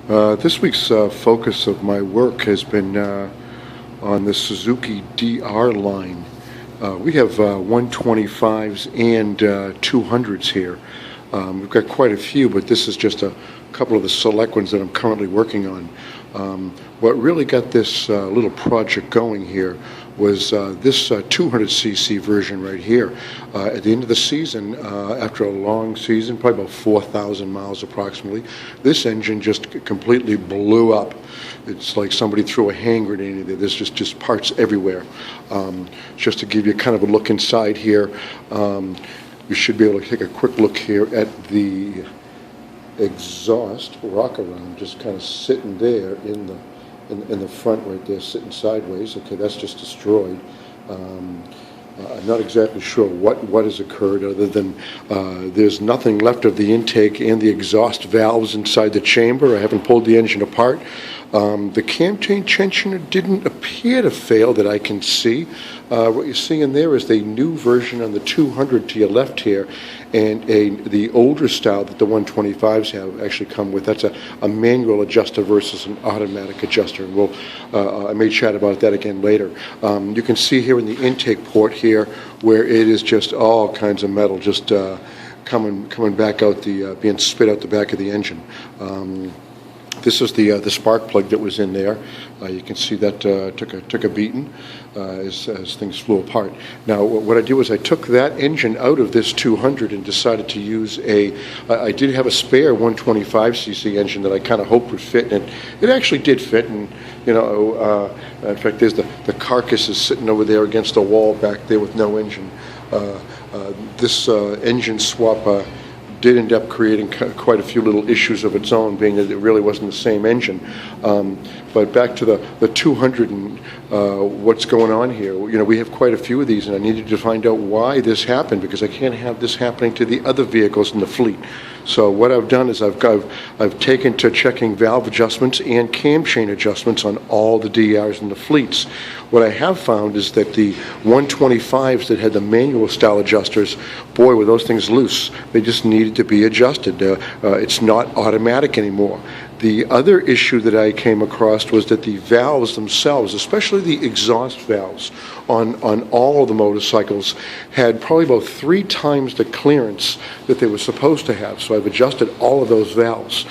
This week's focus of my work has been on the Suzuki DR line. We have 125s and 200s here. We've got quite a few, but this is just a couple of the select ones that I'm currently working on. What really got this little project going here was this 200cc version right here. At the end of the season, after a long season, probably about 4,000 miles approximately, this engine just completely blew up. It's like somebody threw a hand grenade in there. There's just parts everywhere. Just to give you kind of a look inside here, you should be able to take a quick look here at the exhaust rock around, just kind of sitting there in the front right there, sitting sideways. Okay, that's just destroyed. I'm not exactly sure what has occurred, other than there's nothing left of the intake and the exhaust valves inside the chamber. I haven't pulled the engine apart. The cam chain tensioner didn't appear to fail that I can see. What you're seeing there is the new version on the 200 to your left here, and the older style that the 125s have actually come with. That's a manual adjuster versus an automatic adjuster. And I may chat about that again later. You can see here in the intake port here where it is just all kinds of metal just coming back out, being spit out the back of the engine. This is the spark plug that was in there. You can see that took a beating as things flew apart. Now, what I did was I took that engine out of this 200 and decided to use I did have a spare 125cc engine that I kind of hoped would fit, and it actually did fit. And in fact, there's the carcass is sitting over there against the wall back there with no engine. This engine swap did end up creating quite a few little issues of its own, being that it really wasn't the same engine. But back to the 200 and what's going on here. We have quite a few of these, and I needed to find out why this happened, because I can't have this happening to the other vehicles in the fleet. So what I've done is I've taken to checking valve adjustments and cam chain adjustments on all the DRs in the fleets. What I have found is that the 125s that had the manual style adjusters, boy, were those things loose. They just needed to be adjusted. It's not automatic anymore. The other issue that I came across was that the valves themselves, especially the exhaust valves on all of the motorcycles, had probably about 3 times the clearance that they were supposed to have. So I've adjusted all of those valves.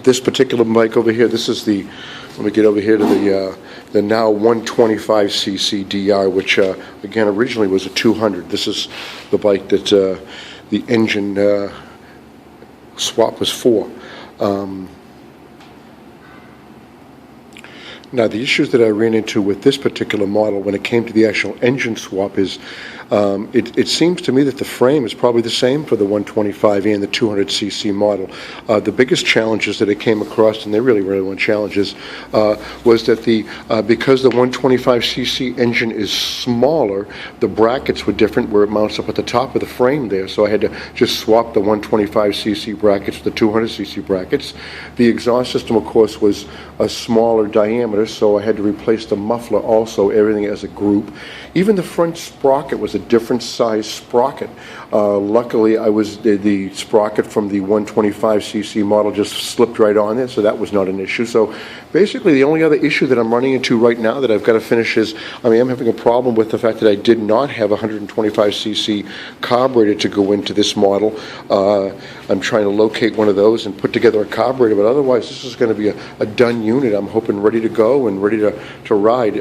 This particular bike over here, this is let me get over here to the now 125cc DR, which again originally was a 200. This is the bike that the engine swap was for. Now, the issues that I ran into with this particular model when it came to the actual engine swap is it seems to me that the frame is probably the same for the 125 and the 200cc model. The biggest challenges that I came across, and they really weren't challenges, was that because the 125cc engine is smaller, the brackets were different where it mounts up at the top of the frame there, so I had to just swap the 125cc brackets with the 200cc brackets. The exhaust system, of course, was a smaller diameter, so I had to replace the muffler also, everything as a group. Even the front sprocket was a different size sprocket. Luckily, the sprocket from the 125cc model just slipped right on there, so that was not an issue. So basically, the only other issue that I'm running into right now that I've got to finish is, I'm having a problem with the fact that I did not have a 125cc carburetor to go into this model. I'm trying to locate one of those and put together a carburetor, but otherwise this is going to be a done unit. I'm hoping ready to go and ready to ride.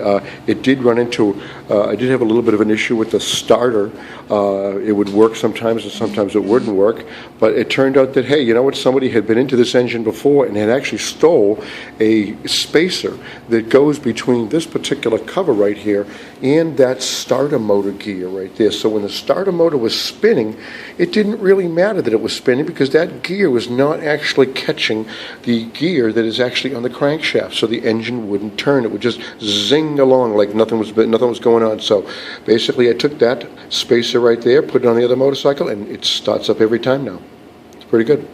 It did run into, I did have a little bit of an issue with the starter. It would work sometimes and sometimes it wouldn't work, but it turned out that, hey, you know what, somebody had been into this engine before and had actually stole a spacer that goes between this particular cover right here and that starter motor gear right there. So when the starter motor was spinning, it didn't really matter that it was spinning, because that gear was not actually catching the gear that is actually on the crankshaft, so the engine wouldn't turn. It would just zing along like nothing was going on. So basically I took that spacer right there, put it on the other motorcycle, and it starts up every time now. It's pretty good.